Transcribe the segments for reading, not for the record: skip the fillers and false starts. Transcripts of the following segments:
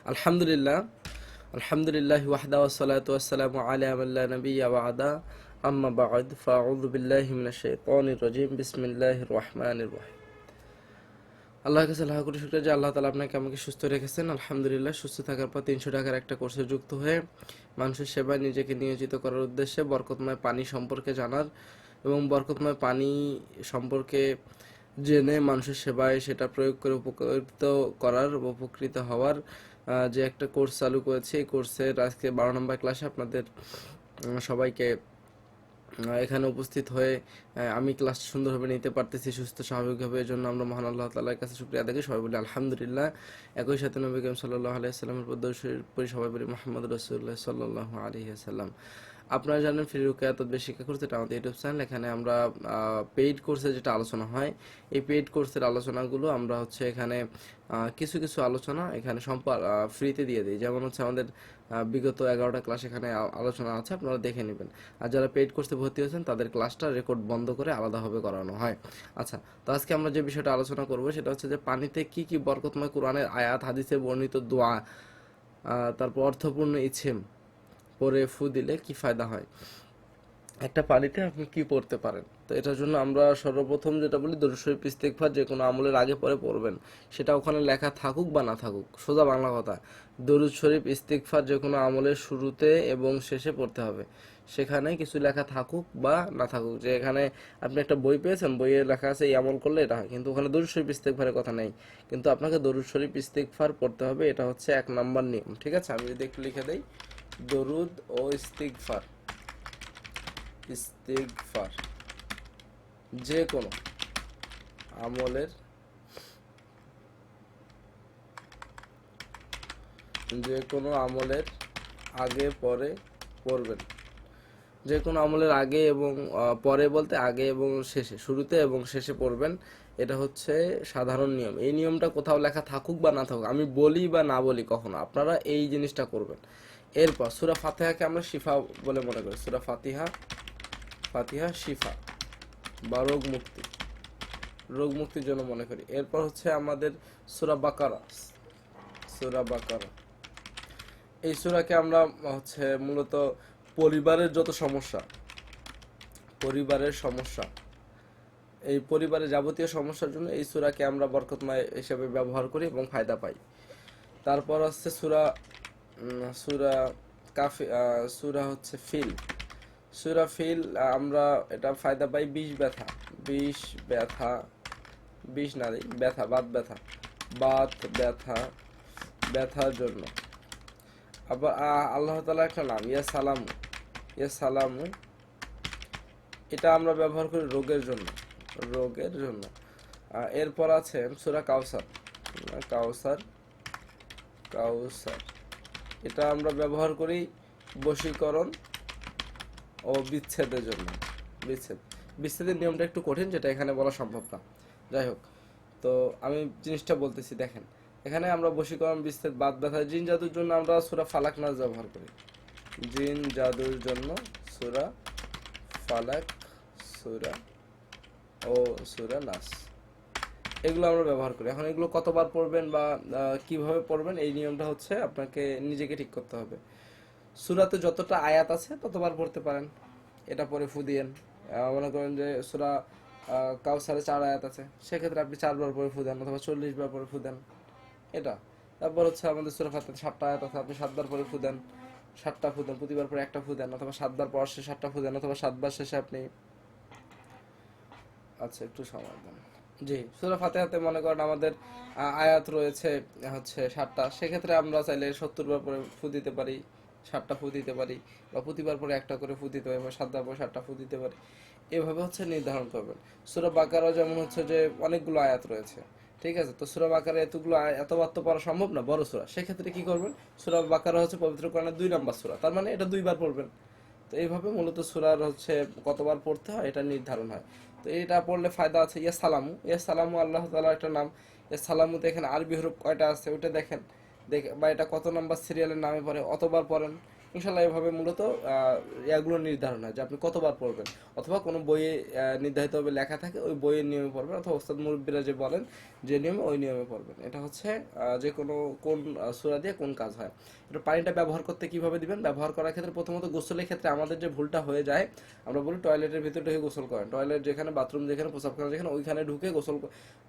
আলহামদুলিল্লাহ, আলহামদুলিল্লাহি ওয়াহদা ওয়াসসালাতু ওয়াসসালামু আলা মান লা নাবিয়্যা বা'দা, আম্মা বা'দ, ফাআউযু বিল্লাহি মিনাশ শাইতানির রাজীম। বিসমিল্লাহির রহমানির রহিম। আল্লাহর কাছে লাখ কোটি শুকরিয়া যে আল্লাহ তাআলা আপনাকে আমাকে সুস্থ রেখেছেন। আলহামদুলিল্লাহ, সুস্থ থাকার পর 300 টাকার একটা কোর্সে যুক্ত হয়ে মানুষের সেবায় নিজেকে নিয়োজিত করার উদ্দেশ্যে বরকতময় পানি সম্পর্কে জানার এবং বরকতময় পানি সম্পর্কে জেনে মানুষের সেবায় সেটা প্রয়োগ করে উপকৃত করার, উপকৃত হওয়ার যে একটা কোর্স চালু করেছি। এই কোর্সের আজকে 12 নম্বর ক্লাসে আপনাদের সবাইকে এখানে উপস্থিত হয়ে আমি ক্লাস সুন্দরভাবে নিতে পারতেছি, সুস্থ স্বাভাবিকভাবে। এর জন্য আমরা মহান আল্লাহ তাআলার কাছে শুকরিয়া আদায় করি। সবাই বলি আলহামদুলিল্লাহ। একই সাথে নবী করিম সাল্লাল্লাহু আলাইহি ওয়াসাল্লামের পরি সবাই বলি মুহাম্মদ রাসূলুল্লাহ সাল্লাল্লাহু আলাইহি ওয়াসাল্লাম। আপনারা জানেন ফ্রি রুকিয়া তদবির শিক্ষা কোর্স, এটা আমাদের ইউটিউব চ্যানেল। এখানে আমরা পেইড কোর্সে যেটা আলোচনা হয়, এই পেইড কোর্সের আলোচনাগুলো আমরা হচ্ছে এখানে কিছু কিছু আলোচনা এখানে ফ্রিতে দিয়ে দিই। যেমন হচ্ছে আমাদের বিগত 11টা ক্লাস এখানে আলোচনা আছে, আপনারা দেখে নেবেন। আর যারা পেইড কোর্সে ভর্তি হয়েছেন তাদের ক্লাসটা রেকর্ড বন্ধ করে আলাদাভাবে করানো হয়। আচ্ছা, তো আজকে আমরা যে বিষয়টা আলোচনা করব সেটা হচ্ছে যে পানিতে কি কি বরকতময় কোরআনের আয়াত, হাদিসে বর্ণিত দোয়া, তারপর অর্থপূর্ণ ইছেম পরে ফু দিলে কি ফায়দা হয়, একটা পানিতে আপনি কি পড়তে পারেন। তো এটার জন্য আমরা সর্বপ্রথম যেটা বলি, দরুদ শরীফ ইস্তেগফার যে কোনো আমলের আগে পরে পড়বেন, সেটা ওখানে লেখা থাকুক বা না থাকুক। সোজা বাংলা কথা, দরুদ শরীফ ইস্তেগফার যে কোনো আমলের শুরুতে এবং শেষে পড়তে হবে। সেখানে কিছু লেখা থাকুক বা না থাকুক, যে এখানে আপনি একটা বই পেয়েছেন, বইয়ে লেখা আছে এই আমল করলে এটা হয়, কিন্তু ওখানে দরুদ শরীফ ইস্তেগফারের কথা নেই। কিন্তু আপনাকে দরুদ শরীফ ইস্তেগফার পড়তে হবে, এটা হচ্ছে 1 নম্বর নিয়ম। ঠিক আছে, আমি যদি একটু লিখে দেই, দরুদ ও ইস্তিগফার, ইস্তিগফার যে কোনো আমলের, যে কোনো আমলের আগে পরে পড়বেন। যে কোনো আমলের আগে এবং পরে বলতে আগে এবং শেষে, শুরুতে এবং শেষে পড়বেন। এটা হচ্ছে সাধারণ নিয়ম। এই নিয়মটা কোথাও লেখা থাকুক বা না থাকুক, আমি বলি বা না বলি কখনো, আপনারা এই জিনিসটা করবেন। এরপর সূরা ফাতিহাকে আমরা শিফা বলে মনে করি। সূরা ফাতিহা, ফাতিহা শিফা বা রোগ মুক্তি, রোগ মুক্তির জন্য মনে করি। এরপর হচ্ছে আমাদের সূরা বাকারা, সূরা বাকারা। এই সূরাকে আমরা হচ্ছে মূলত পরিবারের যত সমস্যা, পরিবারের সমস্যা, এই পরিবারের যাবতীয় সমস্যার জন্য এই সূরাকে আমরা বরকতময় হিসেবে ব্যবহার করি এবং ফায়দা পাই। তারপর হচ্ছে সূরা সূরা কাফি, সূরা হচ্ছে ফিল, সূরা ফিল। আমরা এটা ফায়দা পাই বিষ ব্যথা, বিষ ব্যথা, বিষ না দিই ব্যথা, বাত ব্যথা, বাত ব্যথা, ব্যথার জন্য। আবার আল্লাহ তাআলা একটা নাম ইয়া সালামু, ইয়া সালামু, এটা আমরা ব্যবহার করি রোগের জন্য, রোগের জন্য। এরপর আছে সূরা কাউসার, কাউসার, কাউসার, এটা আমরা ব্যবহার করি বশীকরণ ও বিচ্ছেদের জন্য। বিচ্ছেদ, বিচ্ছেদের নিয়মটা একটু কঠিন, যেটা এখানে বলা সম্ভব না। যাই হোক, তো আমি জিনিসটা বলতেছি, দেখেন এখানে আমরা বশীকরণ, বিচ্ছেদ, বাত ব্যথা, জিন জাদুর জন্য আমরা সূরা ফালাক নাস ব্যবহার করি। জিন জাদুর জন্য সূরা ফালাক, সূরা ও সূরা নাস, এগুলো আমরা ব্যবহার করি। এখন এগুলো কতবার পড়বেন বা কিভাবে পড়বেন, এই নিয়মটা হচ্ছে আপনাকে নিজেকে ঠিক করতে হবে। সূরাতে যতটা আয়াত আছে ততবার পড়তে পারেন, এটা পরে ফু দিয়েন। মনে করেন যে সূরা কাউসারে 4 আয়াত আছে, সেক্ষেত্রে আপনি 4 বার পরে ফু দেন, অথবা 40 বার পরে ফু দেন, এটা। তারপর হচ্ছে আমাদের সূরা ফাতিহাতে 7টা আয়াত আছে, আপনি 7 বার পরে ফু দেন, 7টা ফু দেন, প্রতিবার পরে একটা ফু দেন, অথবা 7 বার পর শেষে 7টা ফু দেন, অথবা 7 বার শেষে আপনি, আচ্ছা একটু সময় দেন। জি, সূরা ফাতিহাতে মনে করেন আমাদের আয়াত রয়েছে হচ্ছে 7টা, সেক্ষেত্রে আমরা চাইলে 70 বার পরে ফু দিতে পারি, 7টা ফু দিতে পারি, বা প্রতিবার পরে একটা করে ফু দিতে পারি, বা 7বার পরে 7টা ফু দিতে পারি। এভাবে হচ্ছে নির্ধারণ করবেন। সূরা বাকারা যেমন হচ্ছে যে অনেকগুলো আয়াত রয়েছে, ঠিক আছে। তো সূরা বাকারা এতগুলো এতবার তো পড়া সম্ভব না, বড় সূরা, সেক্ষেত্রে কি করবেন, সূরা বাকারা হচ্ছে পবিত্র কোরআনের 2 নম্বর সূরা, তার মানে এটা 2 বার পড়বেন। তো এইভাবে মূলত সূরার হচ্ছে কতবার পড়তে হয় এটা নির্ধারণ হয়। তো এটা পড়লে ফায়দা আছে। ইয়া সালামু, ইয়া সালামু আল্লাহ তাআলার একটা নাম। ইয়া সালামুতে এখানে আরবি হরফ কয়টা আছে ওইটা দেখেন, বা এটা কত নাম্বার সিরিয়ালের নামে পড়ে, অতবার পড়েন। ইনশাল্লাহ এভাবে মূলত এগুলো নির্ধারণ হয় যে আপনি কতবার পড়বেন, অথবা কোনো বইয়ে নির্ধারিতভাবে লেখা থাকে ওই বইয়ের নিয়মে পড়বেন, অথবা ওস্তাদ মুরব্বীরা যে বলেন যে নিয়মে ওই নিয়মে পড়বেন। এটা হচ্ছে যে কোনো কোন সূরা দিয়ে কোন কাজ হয়। এটা পানিটা ব্যবহার করতে কিভাবে দিবেন, ব্যবহার করার ক্ষেত্রে প্রথমত গোসলের ক্ষেত্রে আমাদের যে ভুলটা হয়ে যায়, আমরা বলি টয়লেটের ভিতরে ঢুকে গোসল করেন, টয়লেট যেখানে, বাথরুম যেখানে, প্রস্রাবখানা যেখানে, ওইখানে ঢুকে গোসল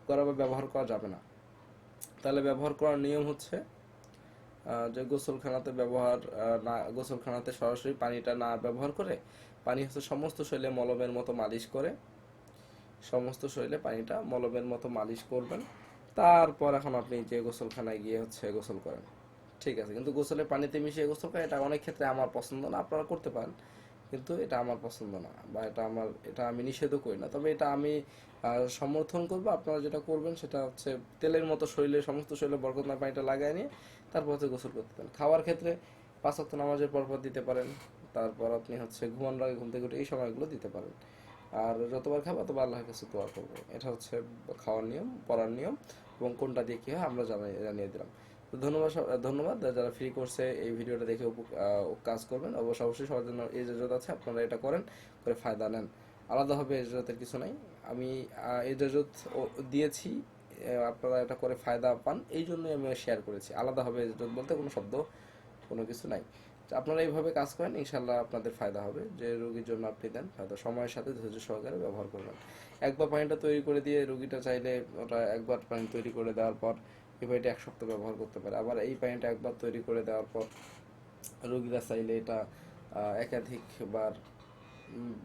করা বা ব্যবহার করা যাবে না। তাহলে ব্যবহার করার নিয়ম হচ্ছে যে গোসলখানাতে ব্যবহার না, গোসলখানাতে সরাসরি পানিটা না ব্যবহার করে পানি হচ্ছে সমস্ত শরীরে মলমের মতো মালিশ করে, সমস্ত শরীরে পানিটা মলমের মতো মালিশ করবেন। তারপর এখন আপনি যে গোসলখানায় গিয়ে হচ্ছে গোসল করেন, ঠিক আছে। কিন্তু গোসলে পানিতে মিশিয়ে গোসল করা এটা অনেক ক্ষেত্রে আমার পছন্দ না, আপনারা করতে পারেন, কিন্তু এটা আমার পছন্দ না, বা এটা আমি নিষেধও করি না। তবে এটা আমি সমর্থন করবো, আপনারা যেটা করবেন সেটা হচ্ছে তেলের মতো শরীরে, সমস্ত শরীরে বরকতময় পানিটা লাগায় নিয়ে তারপর হচ্ছে গোসল করতে পারেন। খাওয়ার ক্ষেত্রে 5 ওয়াক্ত নামাজের পরপর দিতে পারেন, তারপর আপনি হচ্ছে ঘুমানোর আগে, ঘুম থেকে উঠে এই সময়গুলো দিতে পারেন। আর যতবার খাবো ততবার আল্লাহর কাছে দোয়া করবো। এটা হচ্ছে খাওয়ার নিয়ম, পড়ার নিয়ম, এবং কোনটা দিয়ে কী হয় আমরা জানিয়ে দিলাম। তো ধন্যবাদ যারা ফ্রি কোর্সে এই ভিডিওটা দেখে কাজ করবেন। অবশ্যই সবার জন্য এই ইজাজত আছে, আপনারা এটা করেন, করে ফায়দা নেন। আলাদাভাবে এজাজতের কিছু নাই, আমি এজাজত দিয়েছি, আপনারা এটা করে ফায়দা পান এই জন্যই আমি শেয়ার করেছি। আলাদাভাবে এজাজত বলতে কোনো শব্দ, কোনো কিছু নাই। তো আপনারা এইভাবে কাজ করেন, ইনশাল্লাহ আপনাদের ফায়দা হবে। যে রোগীর জন্য আপনি দেন ফায়দা, সময়ের সাথে ধৈর্য সহকারে ব্যবহার করবেন। একবার পানিটা তৈরি করে দিয়ে রোগীটা চাইলে ওটা একবার পানি তৈরি করে দেওয়ার পর এই পানিটা 1 সপ্তাহ ব্যবহার করতে পারে। আবার এই পানিটা একবার তৈরি করে দেওয়ার পর রোগীরা চাইলে এটা একাধিকবার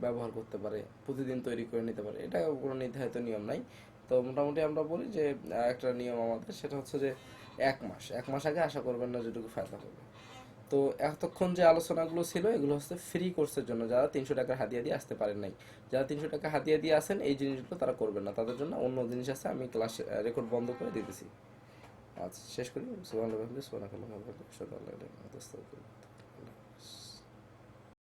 ব্যবহার করতে পারে, প্রতিদিন তৈরি করে নিতে পারে। এটা কোনো নির্ধারিত নিয়ম নাই। তো মোটামুটি আমরা বলি যে একটা নিয়ম আমাদের, সেটা হচ্ছে যে 1 মাস আগে আশা করবেন না যেটুকু ফায়দা হবে। তো এতক্ষণ যে আলোচনাগুলো ছিল এগুলো হচ্ছে ফ্রি কোর্সের জন্য, যারা 300 টাকা হাদিয়া দিয়ে আসতে পারেন নাই। যারা 300 টাকা হাদিয়া দিয়ে আসেন এই জিনিসগুলো তারা করবেন না, তাদের জন্য অন্য জিনিস আছে, আমি ক্লাস রেকর্ড বন্ধ করে দিতেছি। আচ্ছা শেষ করি। সুবহানাল্লাহি ওয়া বিহামদিহি, সুবহানাকাল্লাহুম্মা ওয়া বিহামদিকা, আশহাদু আল্লা ইলাহা ইল্লা আনতা, আস্তাগফিরুকা।